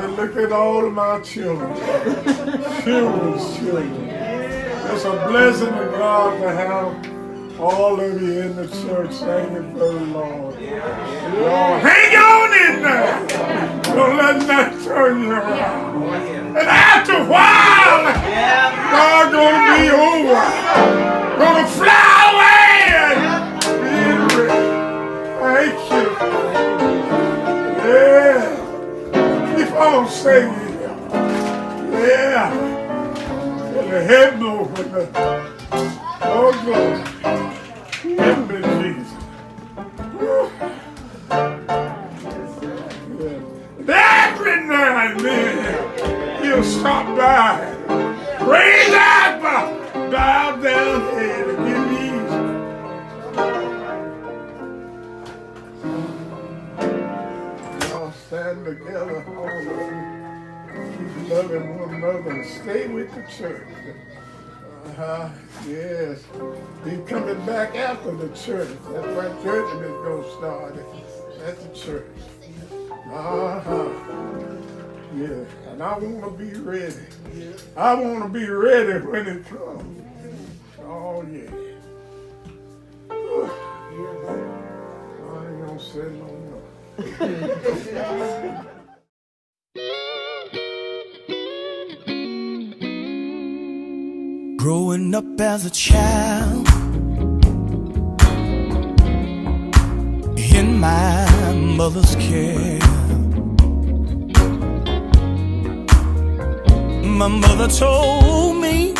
Say, look at all of my children. Children's children. It's a blessing of God to have all of you in the church. Thank you for the Lord. Lord, hang on in there. Don't let that turn you around. And after a while, God's gonna be over. Gonna fly away and be rich. Thank you. Yeah. Keep on singing. Yeah. Till the head blow with the oh glory. Help me, Jesus. Every now and then he'll stop by. Raise up, bow down head and give ease. Y'all stand together, all of you. Keep loving one another and stay with the church. Yes. He's coming back after the church. That's why church is going to start at the church. Yeah. And I want to be ready. I want to be ready when it comes. Oh, yeah. I ain't going to say no more. Growing up as a child in my mother's care, my mother told me.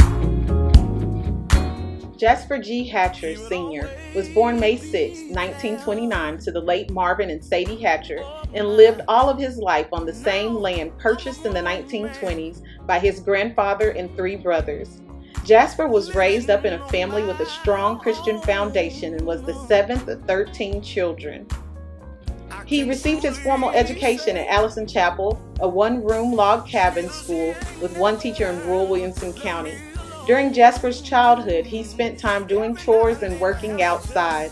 Jasper G. Hatcher Sr. was born May 6, 1929 to the late Marvin and Sadie Hatcher and lived all of his life on the same land purchased in the 1920s by his grandfather and 3 brothers. Jasper was raised up in a family with a strong Christian foundation and was the 7th of 13 children. He received his formal education at Allison Chapel, a 1-room log cabin school with 1 teacher in rural Williamson County. During Jasper's childhood, he spent time doing chores and working outside.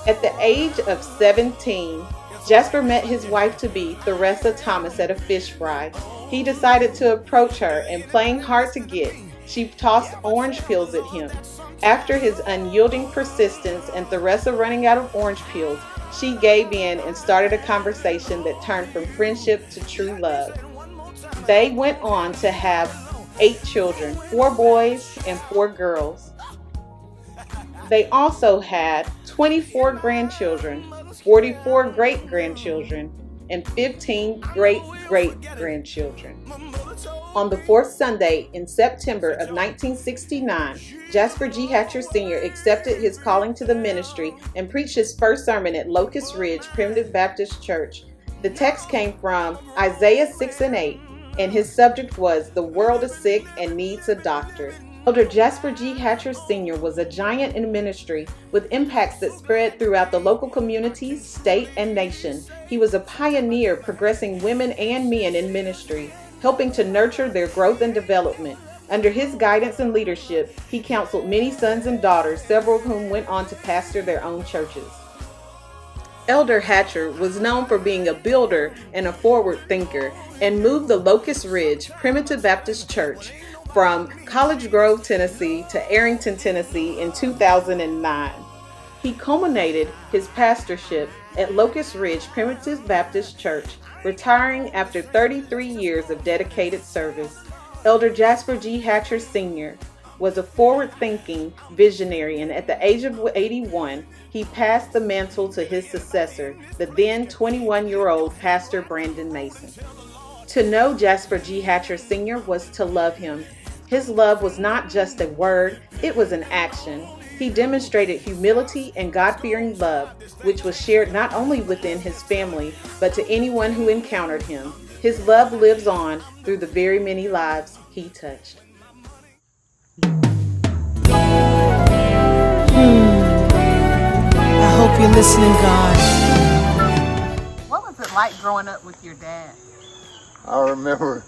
At the age of 17, Jasper met his wife-to-be, Theresa Thomas, at a fish fry. He decided to approach her, and playing hard to get, she tossed orange peels at him. After his unyielding persistence and Theresa running out of orange peels, she gave in and started a conversation that turned from friendship to true love. They went on to have 8 children, 4 boys and 4 girls. They also had 24 grandchildren, 44 great-grandchildren, and 15 great-great-grandchildren. On the 4th Sunday in September of 1969, Jasper G. Hatcher Sr. accepted his calling to the ministry and preached his first sermon at Locust Ridge Primitive Baptist Church. The text came from Isaiah 6:8, and his subject was, "The world is sick and needs a doctor." Elder Jasper G. Hatcher Sr. was a giant in ministry with impacts that spread throughout the local communities, state, and nation. He was a pioneer progressing women and men in ministry, helping to nurture their growth and development. Under his guidance and leadership, he counseled many sons and daughters, several of whom went on to pastor their own churches. Elder Hatcher was known for being a builder and a forward thinker, and moved the Locust Ridge Primitive Baptist Church from College Grove, Tennessee to Arrington, Tennessee in 2009. He culminated his pastorship at Locust Ridge Primitive Baptist Church, retiring after 33 years of dedicated service. Elder Jasper G. Hatcher Sr. was a forward-thinking visionary, and at the age of 81, he passed the mantle to his successor, the then 21-year-old Pastor Brandon Mason. To know Jasper G. Hatcher Sr. was to love him. His love was not just a word, it was an action. He demonstrated humility and God-fearing love, which was shared not only within his family, but to anyone who encountered him. His love lives on through the very many lives he touched. I hope you're listening, God. What was it like growing up with your dad? I remember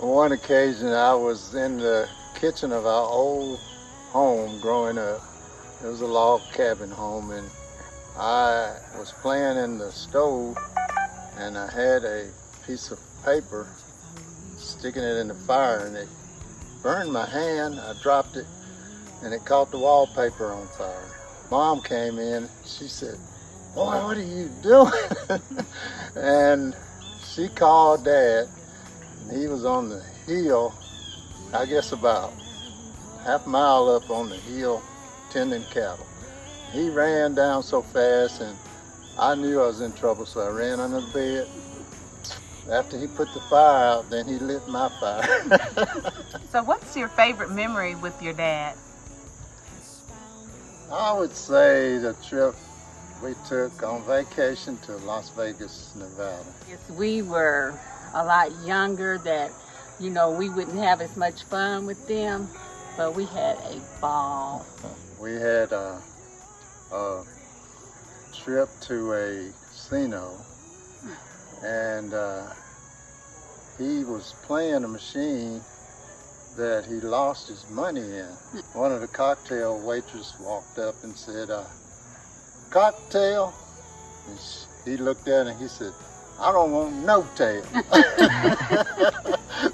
one occasion I was in the kitchen of our old home growing up. It was a log cabin home, and I was playing in the stove, and I had a piece of paper, sticking it in the fire, and it burned my hand. I dropped it, and it caught the wallpaper on fire. Mom came in. She said, "Boy, what are you doing?" And she called Dad, and he was on the hill, I guess about half a mile up on the hill, tending cattle. He ran down so fast, and I knew I was in trouble, so I ran under the bed. After he put the fire out, then he lit my fire. So what's your favorite memory with your dad? I would say the trip we took on vacation to Las Vegas, Nevada. Yes, we were a lot younger that, you know, we wouldn't have as much fun with them, but we had a ball. We had a trip to a casino, and he was playing a machine that he lost his money in. One of the cocktail waitresses walked up and said, "Cocktail?" And he looked at it and he said, "I don't want no tail."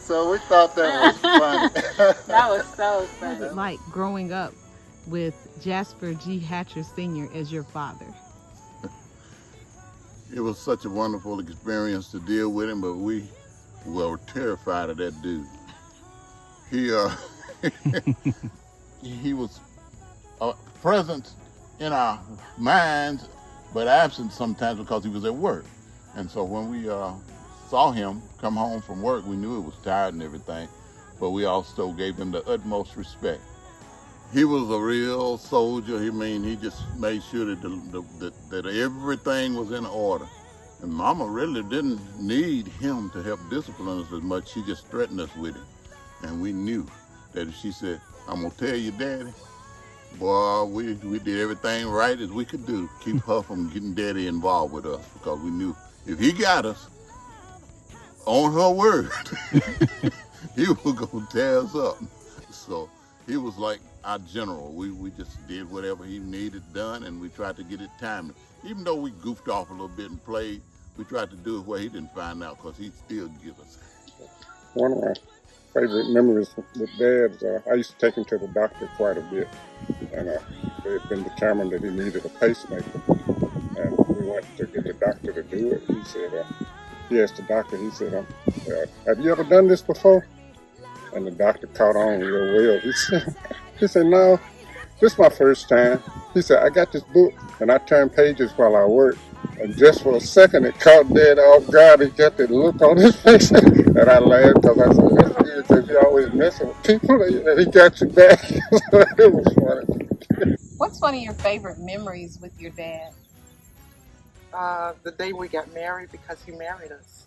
So we thought that was funny. That was so funny. What was it like growing up with Jasper G. Hatcher Sr. as your father? It was such a wonderful experience to deal with him, but we were terrified of that dude. He was present in our minds, but absent sometimes because he was at work. And so when we saw him come home from work, we knew he was tired and everything, but we also gave him the utmost respect. He was a real soldier. He just made sure that everything was in order. And Mama really didn't need him to help discipline us as much. She just threatened us with it. And we knew that if she said, "I'm gonna tell you, Daddy," boy, we did everything right as we could do to keep her from getting Daddy involved with us, because we knew if he got us on her word, he was gonna tear us up. So he was like our general. We just did whatever he needed done, and we tried to get it timely. Even though we goofed off a little bit and played, we tried to do it where he didn't find out, because he still give us. One of my favorite memories with Dad is I used to take him to the doctor quite a bit, and they had been determined that he needed a pacemaker, and we went to get the doctor to do it. He said, he asked the doctor, he said, "Have you ever done this before?" And the doctor caught on real well. He said, "No, this is my first time." He said, "I got this book, and I turn pages while I work." And just for a second, it caught Dad off guard. He got that look on his face, and I laughed because I said, "That's good, because you're always messing with people, and he got you back." It was funny. What's one of your favorite memories with your dad? The day we got married, because he married us.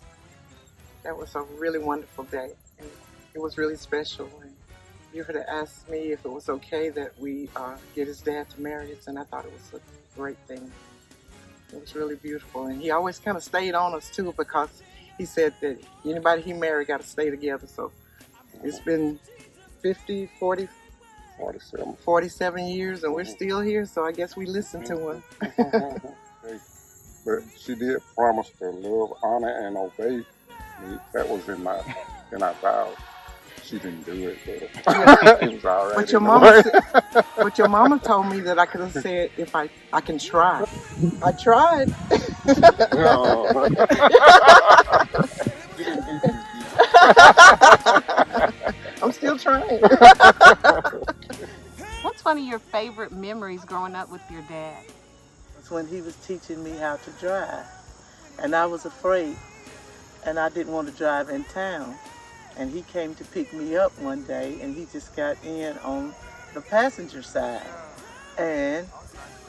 That was a really wonderful day, and it was really special. And you had asked me if it was okay that we get his dad to marry us, and I thought it was a great thing. It was really beautiful, and he always kind of stayed on us too, because he said that anybody he married got to stay together. So it's been 47 years, and we're still here, so I guess we listen to him. But she did promise to love, honor, and obey me. That was in our vows. She didn't do it, but it was all right. But your mama told me that I could have said, if I can try. I tried. I'm still trying. What's one of your favorite memories growing up with your dad? It's when he was teaching me how to drive, and I was afraid, and I didn't want to drive in town. And he came to pick me up one day, and he just got in on the passenger side. And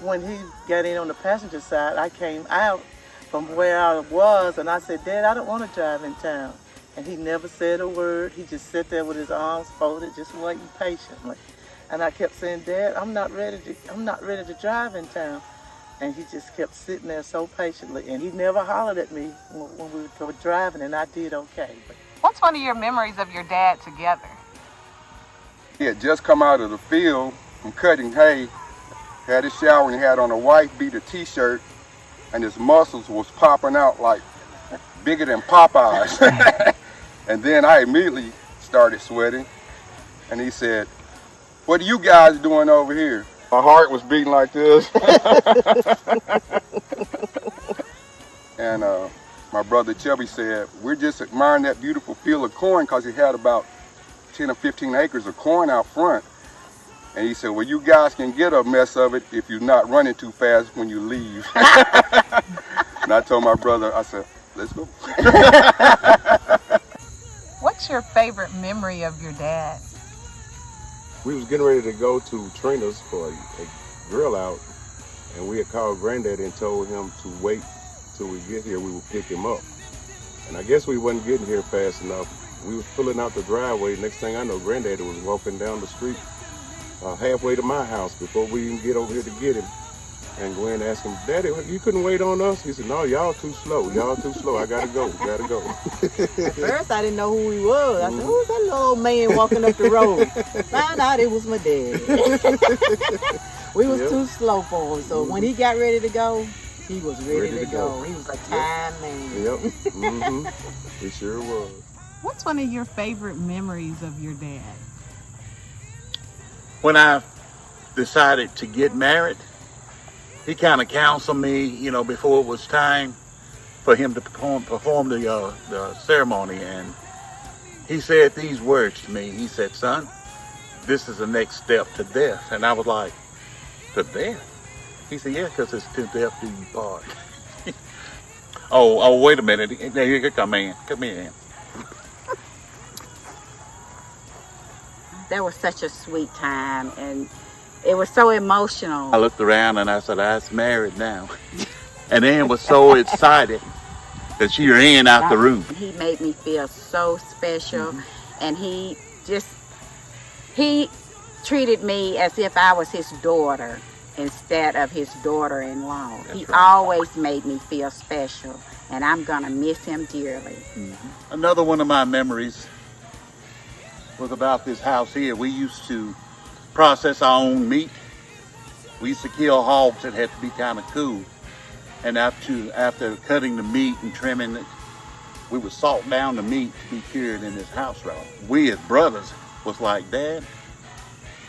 when he got in on the passenger side, I came out from where I was, and I said, "Dad, I don't want to drive in town." And he never said a word. He just sat there with his arms folded, just waiting patiently. And I kept saying, "Dad, I'm not ready to drive in town." And he just kept sitting there so patiently, and he never hollered at me when we were driving, and I did okay. What's one of your memories of your dad together? He had just come out of the field from cutting hay, had his shower, and he had on a white beater t-shirt, and his muscles was popping out like bigger than Popeyes. And then I immediately started sweating. And he said, "What are you guys doing over here?" My heart was beating like this. And my brother Chubby said, "We're just admiring that beautiful field of corn," because he had about 10 or 15 acres of corn out front. And he said, "Well, you guys can get a mess of it if you're not running too fast when you leave." And I told my brother, I said, "Let's go." What's your favorite memory of your dad? We was getting ready to go to Trina's for a grill out, and we had called Granddaddy and told him to wait till we get here. We would pick him up. And I guess we wasn't getting here fast enough. We was pulling out the driveway. Next thing I know, Granddaddy was walking down the street halfway to my house before we even get over here to get him. And Gwen asked him, "Daddy, you couldn't wait on us?" He said, "No, y'all too slow. Y'all too slow. I gotta go. Gotta go." At first, I didn't know who he was. I said, "Who's that little old man walking up the road?" Found out it was my dad. We was too slow for him. So when he got ready to go, he was ready to go. He was a time man. Yep. He sure was. What's one of your favorite memories of your dad? When I decided to get married, he kind of counseled me, you know, before it was time for him to perform the ceremony. And he said these words to me. He said, "Son, this is the next step to death." And I was like, "To death?" He said, "Yeah, because it's to death do you part." oh, wait a minute. Here come in. Come in. That was such a sweet time, and it was so emotional. I looked around and I said, "I's married now." And Ann was so excited that she ran out the room. He made me feel so special, and he treated me as if I was his daughter instead of his daughter-in-law. He always made me feel special, and I'm gonna miss him dearly. Another one of my memories was about this house here. We used to process our own meat. We used to kill hogs that had to be kind of cool. And after cutting the meat and trimming it, we would salt down the meat to be cured in this house raw. We as brothers was like, "Dad,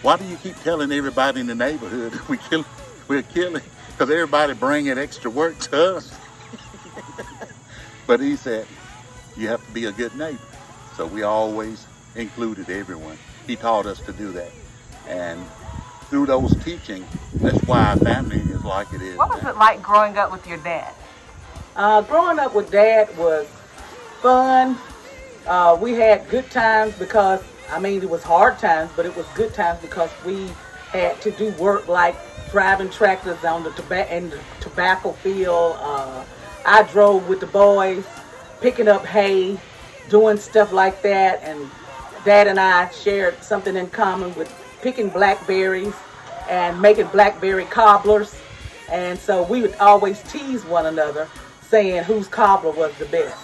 why do you keep telling everybody in the neighborhood that we're killing? Because everybody bringing extra work to us." But he said, "You have to be a good neighbor." So we always included everyone. He taught us to do that. And through those teachings, that's why our family is like it is. What was it like growing up with your dad? Growing up with Dad was fun. We had good times because, I mean, it was hard times, but it was good times because we had to do work like driving tractors on the tobacco field. I drove with the boys, picking up hay, doing stuff like that, and Dad and I shared something in common with picking blackberries and making blackberry cobblers. And so we would always tease one another, saying whose cobbler was the best.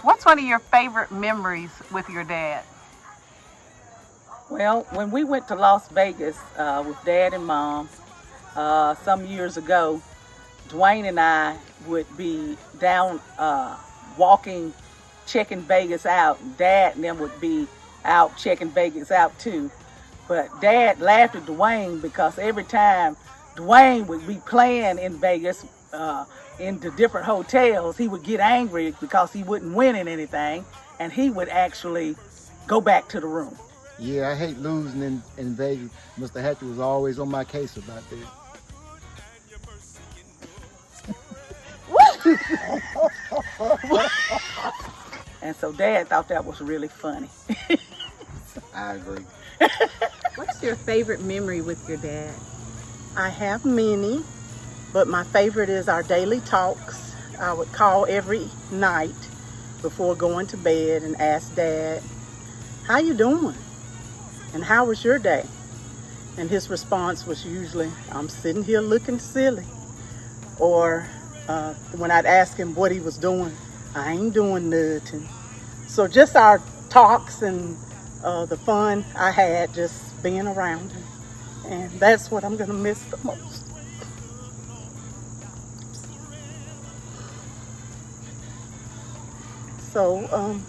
What's one of your favorite memories with your dad? Well, when we went to Las Vegas with Dad and Mom some years ago, Dwayne and I would be down walking, checking Vegas out. Dad and them would be out checking Vegas out too. But Dad laughed at Dwayne because every time Dwayne would be playing in Vegas in the different hotels, he would get angry because he wouldn't win in anything, and he would actually go back to the room. Yeah, I hate losing in Vegas. Mr. Hatcher was always on my case about that. And so Dad thought that was really funny. I agree. What's your favorite memory with your dad? I have many, but my favorite is our daily talks. I would call every night before going to bed and ask Dad, "How you doing? And how was your day?" And his response was usually, "I'm sitting here looking silly." Or when I'd ask him what he was doing, "I ain't doing nothing." So just our talks and the fun I had just being around him. And that's what I'm going to miss the most. So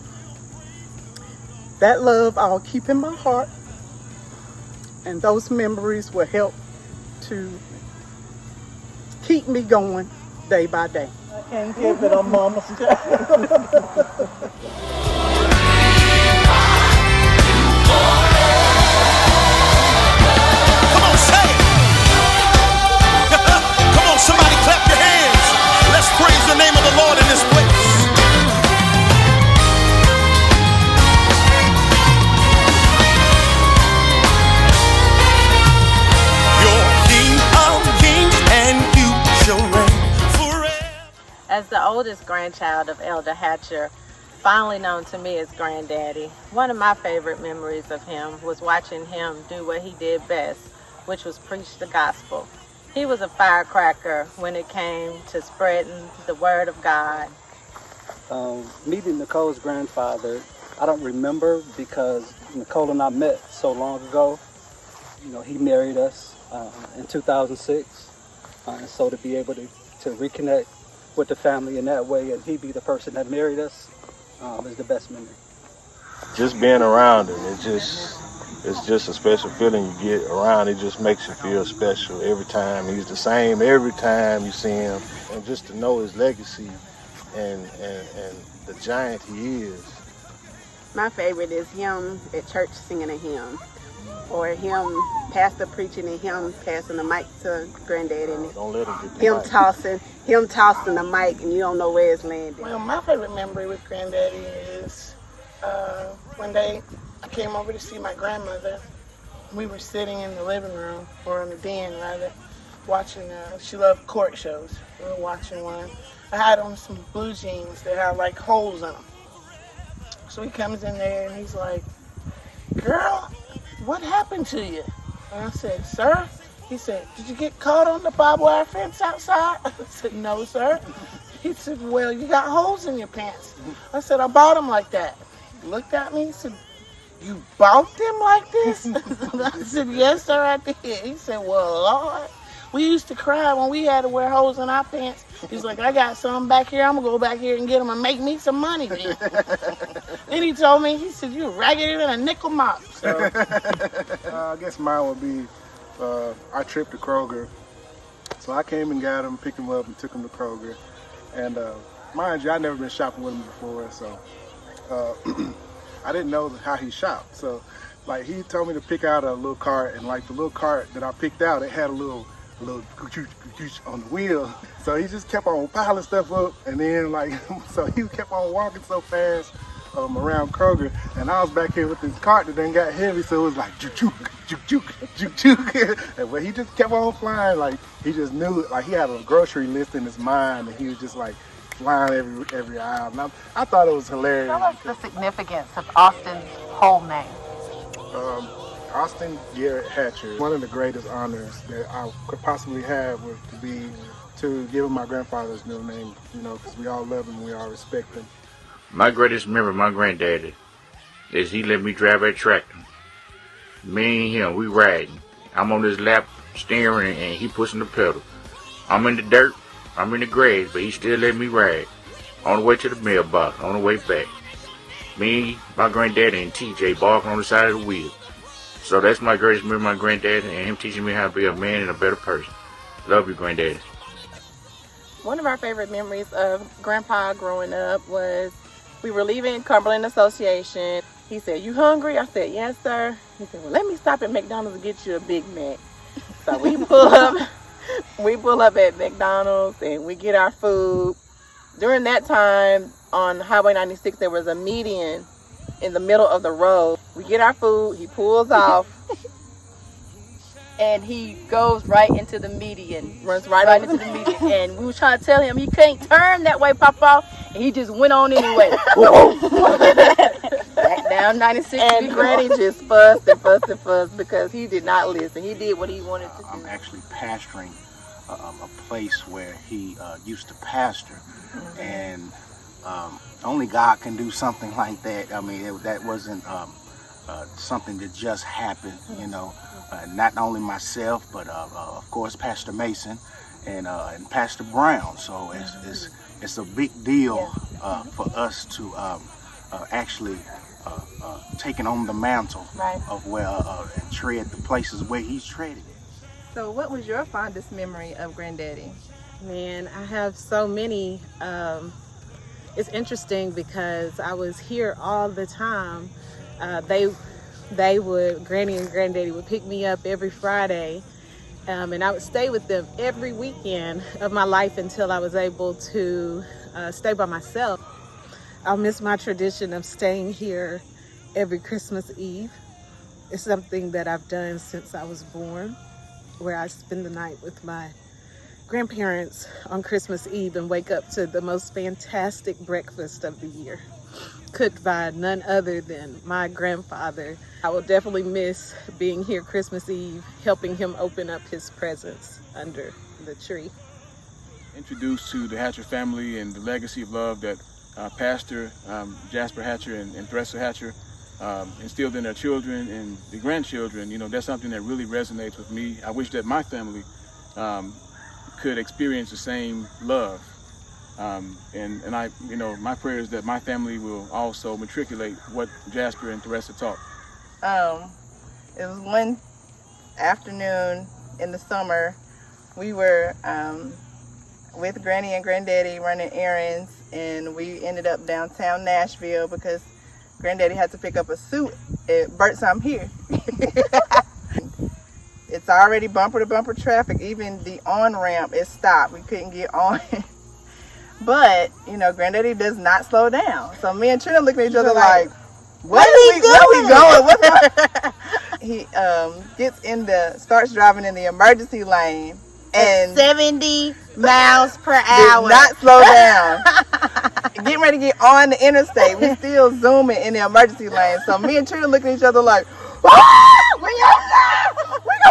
that love I'll keep in my heart, and those memories will help to keep me going day by day. I can't give it on Mama's Day. Come on, say it. Come on, somebody clap your hands. Let's praise the name of the Lord in this place. You're King of kings and you shall reign forever. As the oldest grandchild of Elder Hatcher, finally known to me as Granddaddy, one of my favorite memories of him was watching him do what he did best, which was preach the gospel. He was a firecracker when it came to spreading the word of God. Meeting Nicole's grandfather, I don't remember because Nicole and I met so long ago. You know, he married us in 2006, and so to be able to reconnect with the family in that way, and he be the person that married us, is the best memory. Just being around him, it's just a special feeling you get around. It just makes you feel special every time. He's the same every time you see him, and just to know his legacy and the giant he is. My favorite is him at church singing a hymn, or him pastor preaching and him passing the mic to Granddaddy, and Don't let him get the mic. him tossing the mic and you don't know where it's landing. Well, my favorite memory with Granddaddy is one day I came over to see my grandmother. We were sitting in the living room, or in the den rather, watching, she loved court shows. We were watching one. I had on some blue jeans that had like holes in them. So he comes in there and he's like, "Girl, what happened to you?" And I said, "Sir?" He said, "Did you get caught on the barbed wire fence outside?" I said, "No, sir." He said, "Well, you got holes in your pants." I said, "I bought them like that." He looked at me, he said, "You bought them like this?" I said, "Yes, sir, I did." He said, "Well, Lord, we used to cry when we had to wear holes in our pants." He's like, "I got some back here. I'm going to go back here and get them and make me some money." Then he told me, he said, "You raggedy than a nickel mop." So, I guess mine would be our trip to Kroger. So I came and got him, picked him up, and took him to Kroger. And mind you, I'd never been shopping with him before, so I didn't know how he shopped. So, like, he told me to pick out a little cart, and like the little cart that I picked out, it had a little on the wheel. So he just kept on piling stuff up, and then like, so he kept on walking so fast around Kroger, and I was back here with this cart that then got heavy, so it was like juke juke juke juke juke juke. But he just kept on flying, like he just knew, like he had a grocery list in his mind, and he was just like flying every aisle. And I thought it was hilarious. Tell us the significance of Austin's whole name. Austin Garrett Hatcher, one of the greatest honors that I could possibly have was to give him my grandfather's middle name, you know, because we all love him, we all respect him. My greatest memory of my granddaddy is he let me drive that tractor. Me and him, we riding. I'm on his lap steering and he pushing the pedal. I'm in the dirt, I'm in the grass, but he still let me ride. On the way to the mailbox, on the way back. Me, my granddaddy, and TJ barking on the side of the wheel. So that's my greatest memory of my granddaddy and him teaching me how to be a man and a better person. Love you, granddaddy. one of our favorite memories of Grandpa growing up was we were leaving Cumberland Association. He said, "You hungry?" I said, "Yes, sir." He said, "Well, let me stop at McDonald's and get you a Big Mac." So we pull up at McDonald's and we get our food. During that time on Highway 96, there was a median in the middle of the road. We get our food, he pulls off, and he goes right into the median, runs right into the median. And we were trying to tell him, "You can't turn that way, Papa," and he just went on anyway. Back down 96. And Granny just fussed and fussed and fussed because he did not listen. He did what he wanted to do. I'm actually pastoring a place where he used to pastor, and only God can do something like that. I mean, that wasn't something that just happened, you know. Not only myself, but of course Pastor Mason and Pastor Brown. So it's a big deal for us to actually taking on the mantle of where and tread the places where he's treaded. So what was your fondest memory of Granddaddy? Man, I have so many. It's interesting because I was here all the time. Granny and Granddaddy would pick me up every Friday, and I would stay with them every weekend of my life until I was able to stay by myself. I'll miss my tradition of staying here every Christmas Eve. It's something that I've done since I was born, where I spend the night with my grandparents on Christmas Eve and wake up to the most fantastic breakfast of the year, cooked by none other than my grandfather. I will definitely miss being here Christmas Eve, helping him open up his presents under the tree. Introduced to the Hatcher family and the legacy of love that Pastor Jasper Hatcher and Theresa Hatcher instilled in their children and the grandchildren. You know, that's something that really resonates with me. I wish that my family could experience the same love. And I, you know, my prayer is that my family will also matriculate what Jasper and Theresa taught. It was one afternoon in the summer. We were with Granny and Granddaddy running errands, and we ended up downtown Nashville because Granddaddy had to pick up a suit at Burt's I'm Here. It's already bumper to bumper traffic. Even the on-ramp is stopped. We couldn't get on. But, you know, Granddaddy does not slow down. So me and Trina looking at each other like, where we going? He starts driving in the emergency lane. And 70 miles per hour. Did not slow down. Getting ready to get on the interstate. We still zooming in the emergency lane. So me and Trina looking at each other like,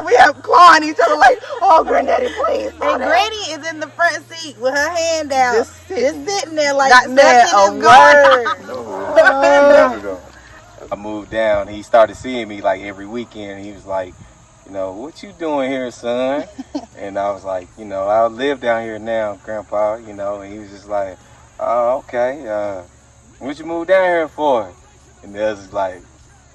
we have clawing each other like, oh, Granddaddy, please. And Granny is in the front seat with her hand out, just sitting there like not nothing is going on. I moved down. He started seeing me like every weekend. He was like, you know, what you doing here, son? And I was like, you know, I live down here now, Grandpa, you know. And he was just like, oh, okay. What you moved down here for? And the other's like,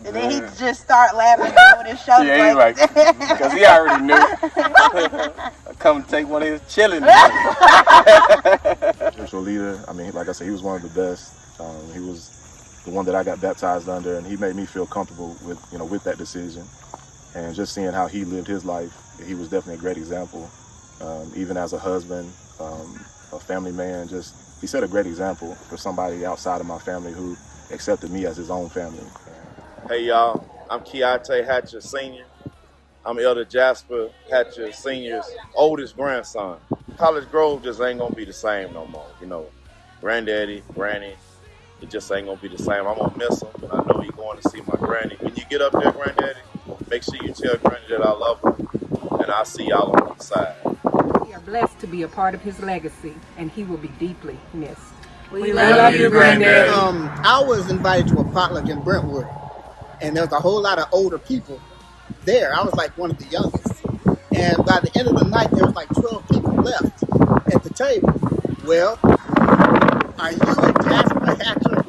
and then he just start laughing over his shoulder. Yeah, he's like, because he already knew. I come to take one of his chilling. Spiritual leader. I mean, like I said, he was one of the best. He was the one that I got baptized under, and he made me feel comfortable with, you know, with that decision. And just seeing how he lived his life, he was definitely a great example. Even as a husband, a family man, he set a great example for somebody outside of my family who accepted me as his own family. Hey y'all, I'm Keontae Hatcher Sr. I'm Elder Jasper Hatcher Sr.'s oldest grandson. College Grove just ain't gonna be the same no more. You know, Granddaddy, Granny, it just ain't gonna be the same. I'm gonna miss him, but I know you're going to see my Granny. When you get up there, Granddaddy, make sure you tell Granny that I love her, and I'll see y'all on one side. We are blessed to be a part of his legacy, and he will be deeply missed. We love you, Granddaddy. I was invited to a potluck in Brentwood, and there was a whole lot of older people there. I was like one of the youngest. And by the end of the night, there was like 12 people left at the table. Well, are you a Jasper Hatcher?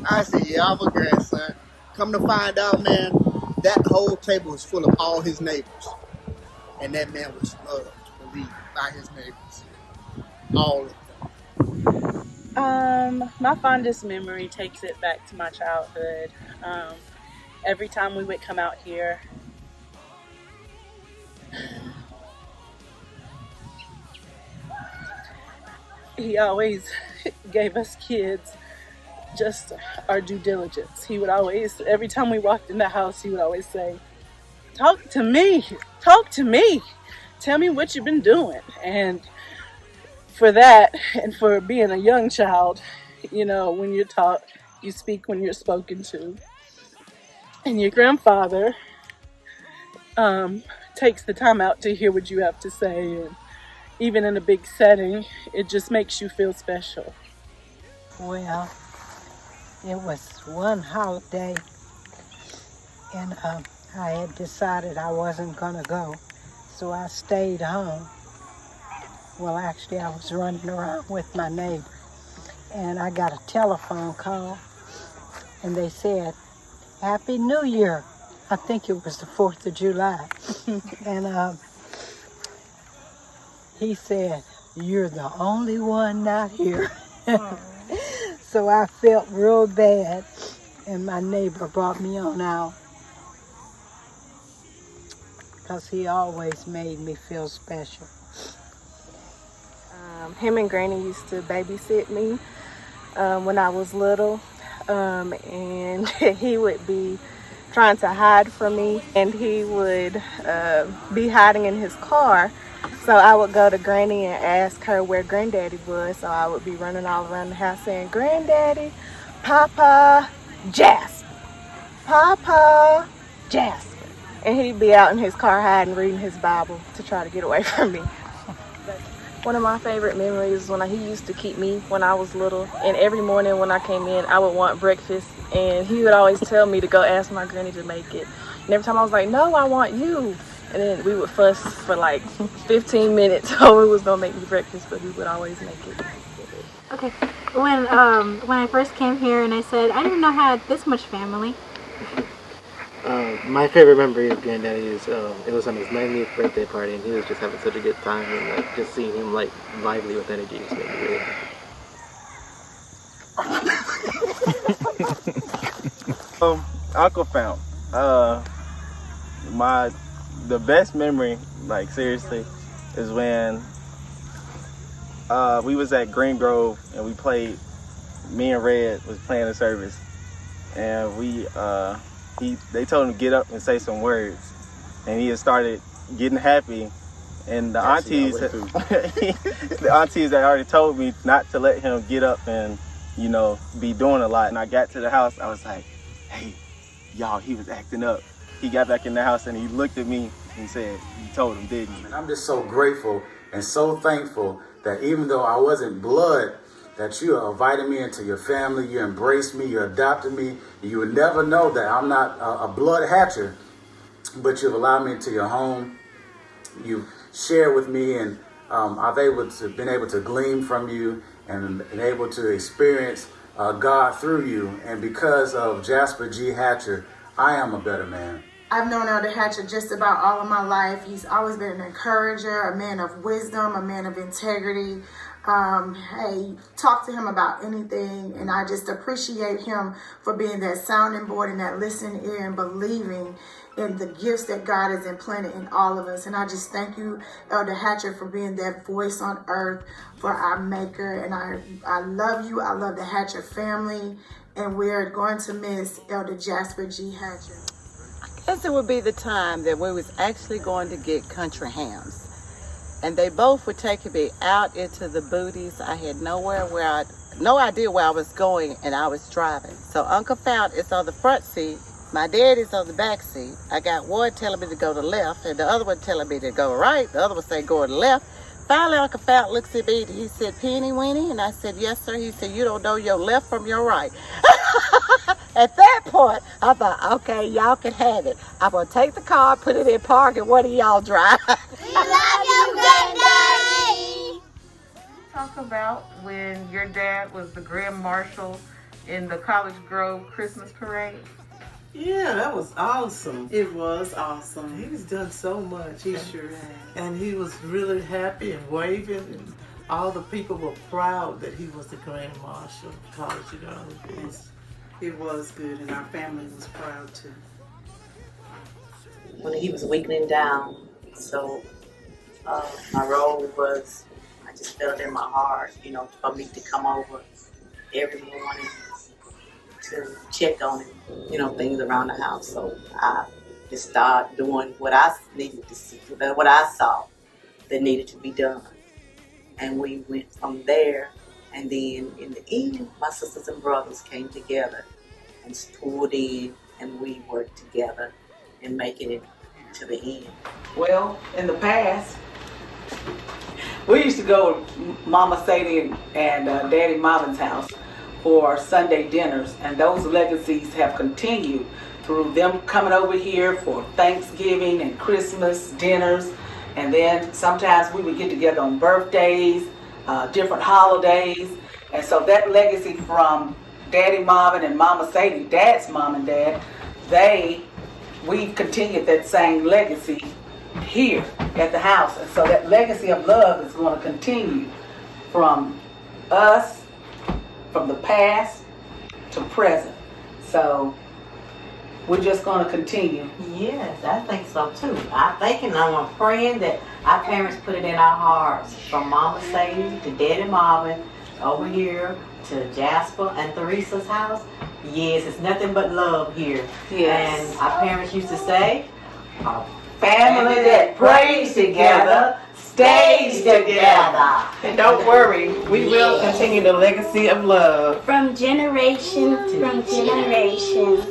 I said, yeah, I'm a grandson. Come to find out, man, that whole table was full of all his neighbors. And that man was loved, believed by his neighbors. All of them. My fondest memory takes it back to my childhood. Every time we would come out here, he always gave us kids just our due diligence. He would always, every time we walked in the house, he would always say, talk to me, tell me what you've been doing. And for that, and for being a young child, you know, when you're taught, you speak when you're spoken to. And your grandfather takes the time out to hear what you have to say. And even in a big setting, it just makes you feel special. Well, it was one holiday, and I had decided I wasn't going to go. So So I stayed home. Well, actually, I was running around with my neighbor. And I got a telephone call. And they said, Happy New Year. I think it was the 4th of July. And he said, You're the only one not here. So I felt real bad. And my neighbor brought me on out. Because he always made me feel special. Him and Granny used to babysit me when I was little. And he would be trying to hide from me. And he would be hiding in his car. So I would go to Granny and ask her where Granddaddy was. So I would be running all around the house saying, Granddaddy, Papa, Jasper. Papa, Jasper. And he'd be out in his car hiding, reading his Bible to try to get away from me. One of my favorite memories is when he used to keep me when I was little. And every morning when I came in, I would want breakfast. And he would always tell me to go ask my granny to make it. And every time I was like, no, I want you. And then we would fuss for like 15 minutes over who was going to make me breakfast, but he would always make it. Okay. When I first came here and I said, I didn't know I had this much family. My favorite memory of Granddaddy is it was on his 90th birthday party, and he was just having such a good time, and like just seeing him like lively with energy just made me really happy. Uncle Fount. The best memory, like seriously, is when we was at Green Grove and we played. Me and Red was playing the service, and they told him to get up and say some words, and he had started getting happy, and the aunties had already told me not to let him get up and be doing a lot. And I got to the house, I was like, hey y'all, he was acting up. He got back in the house and he looked at me and said, you told him, didn't you? And I'm just so grateful and so thankful that even though I wasn't blood, that you invited me into your family, you embraced me, you adopted me. You would never know that I'm not a blood hatcher, but you've allowed me into your home. You've shared with me, and I've been able to glean from you and been able to experience God through you. And because of Jasper G. Hatcher, I am a better man. I've known Elder Hatcher just about all of my life. He's always been an encourager, a man of wisdom, a man of integrity. Hey, talk to him about anything, and I just appreciate him for being that sounding board and that listening ear and believing in the gifts that God has implanted in all of us. And I just thank you, Elder Hatcher, for being that voice on earth for our Maker. And I love you. I love the Hatcher family, and we're going to miss Elder Jasper G. Hatcher. I guess it would be the time that we was actually going to get country hams. And they both were taking me out into the booties. I had no idea where I was going, and I was driving. So Uncle Fount is on the front seat. My daddy's on the back seat. I got one telling me to go to the left, and the other one telling me to go right. The other one saying go to the left. Finally, Uncle Fount looks at me, and he said, Penny Weenie? And I said, yes, sir. He said, you don't know your left from your right. At that point, I thought, okay, y'all can have it. I'm going to take the car, put it in park, and one of y'all drive. We love you, Granddaddy! Talk about when your dad was the Grand Marshal in the College Grove Christmas Parade. Yeah, that was awesome. It was awesome. He's done so much. He sure has. And he was really happy and waving, and all the people were proud that he was the Grand Marshal of College Grove. It was good, and our family was proud too. When he was weakening down, so my role was, I just felt in my heart, for me to come over every morning to check on him, things around the house. So I just started doing what I needed to see, what I saw that needed to be done. And we went from there, and then in the end, my sisters and brothers came together and pulled in, and we worked together and making it to the end. Well, in the past, we used to go to Mama Sadie and Daddy Marvin's house for Sunday dinners, and those legacies have continued through them coming over here for Thanksgiving and Christmas dinners, And then sometimes we would get together on birthdays, different holidays. And so that legacy from Daddy Marvin and Mama Sadie, Dad's mom and dad, we've continued that same legacy here at the house. And so that legacy of love is going to continue from us, from the past to present. So we're just going to continue. Yes, I think so too. I'm thinking, I'm praying that our parents put it in our hearts, from Mama Sadie to Daddy Marvin, over here to Jasper and Theresa's house. Yes, it's nothing but love here. Yes. And our parents used to say, a family that prays together stays together. And don't worry, we will continue the legacy of love. From generation to generation.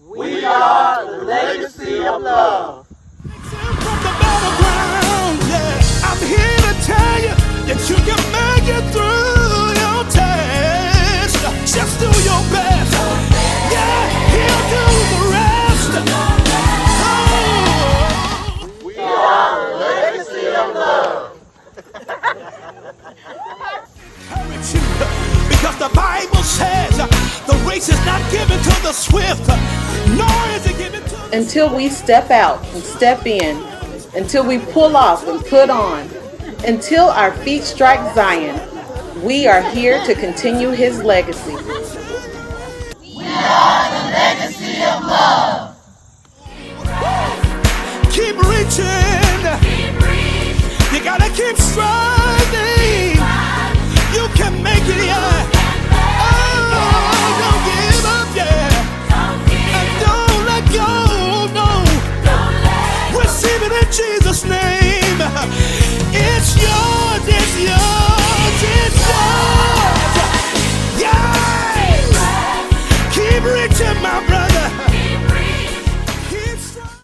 We are the legacy of love. I'm here to tell you that you can make it through your test. Just do your best. Yeah, he'll do the rest. Oh. We are the legacy of love. Encourage you, because the Bible says the race is not given to the swift, nor is it given to the... Until we step out and step in, until we pull off and put on, until our feet strike Zion, we are here to continue his legacy. We are the legacy of love. Keep reaching. You gotta keep striving. You can make it, yeah. Oh, don't give up, yeah. And don't let go, no. Receive it in Jesus' name. It's yours, it's yours, it's yours. Yeah. Keep reaching, my brother.